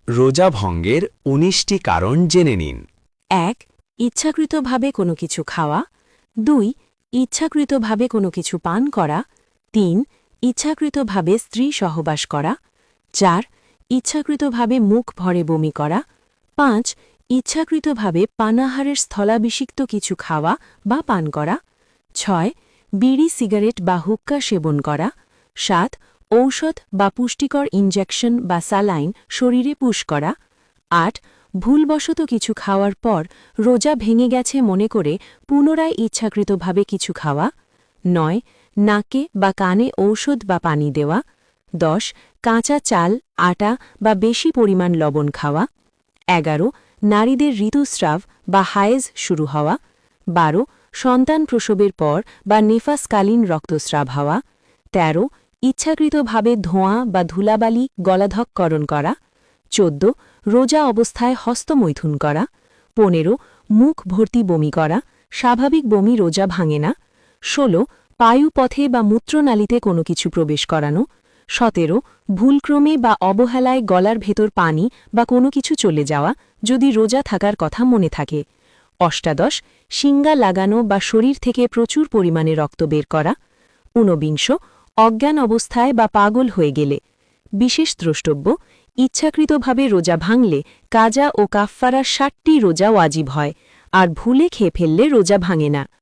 রোজা ভঙ্গের ১৯টি কারণ জেনে নিন। ১. ইচ্ছাকৃতভাবে কোনো কিছু খাওয়া। ২. ইচ্ছাকৃতভাবে কোনো কিছু পান করা। ৩. ইচ্ছাকৃতভাবে স্ত্রী সহবাস করা। ৪. ইচ্ছাকৃতভাবে মুখ ভরে বমি করা। ৫. ইচ্ছাকৃতভাবে পানাহারের স্থলাভিষিক্ত কিছু খাওয়া বা পান করা। ৬. বিড়ি সিগারেট বা হুক্কা সেবন করা। ৭. ঔষধ বা পুষ্টিকর ইনজেকশন বা স্যালাইন শরীরে পুশ করা। ৮. ভুলবশত কিছু খাওয়ার পর রোজা ভেঙে গেছে মনে করে পুনরায় ইচ্ছাকৃতভাবে কিছু খাওয়া। ৯. নাকে বা কানে ঔষধ বা পানি দেওয়া। ১০. কাঁচা চাল, আটা বা বেশি পরিমাণ লবণ খাওয়া। ১১. নারীদের ঋতুস্রাব বা হায়েজ শুরু হওয়া। ১২. সন্তান প্রসবের পর বা নেফাসকালীন রক্তস্রাব হওয়া। ১৩. ইচ্ছাকৃতভাবে ধোঁয়া বা ধুলাবালি গলাধঃকরণ করা। ১৪. রোজা অবস্থায় হস্তমৈথুন করা। ১৫. মুখ ভর্তি বমি করা, স্বাভাবিক বমি রোজা ভাঙে না। ১৬. পায়ুপথে বা মূত্রনালীতে কোনো কিছু প্রবেশ করানো। ১৭. ভুলক্রমে বা অবহেলায় গলার ভেতর পানি বা কোনো কিছু চলে যাওয়া, যদি রোজা থাকার কথা মনে থাকে। ১৮. শিঙ্গা লাগানো বা শরীর থেকে প্রচুর পরিমাণে রক্ত বের করা। ১৯. অজ্ঞান অবস্থায় বা পাগল হয়ে গেলে। বিশেষ দ্রষ্টব্য: ইচ্ছাকৃতভাবে রোজা ভাঙলে কাজা ও কাফফারার ৬০টি রোজা ওয়াজিব হয়, আর ভুলে খেয়ে ফেললে রোজা ভাঙে না।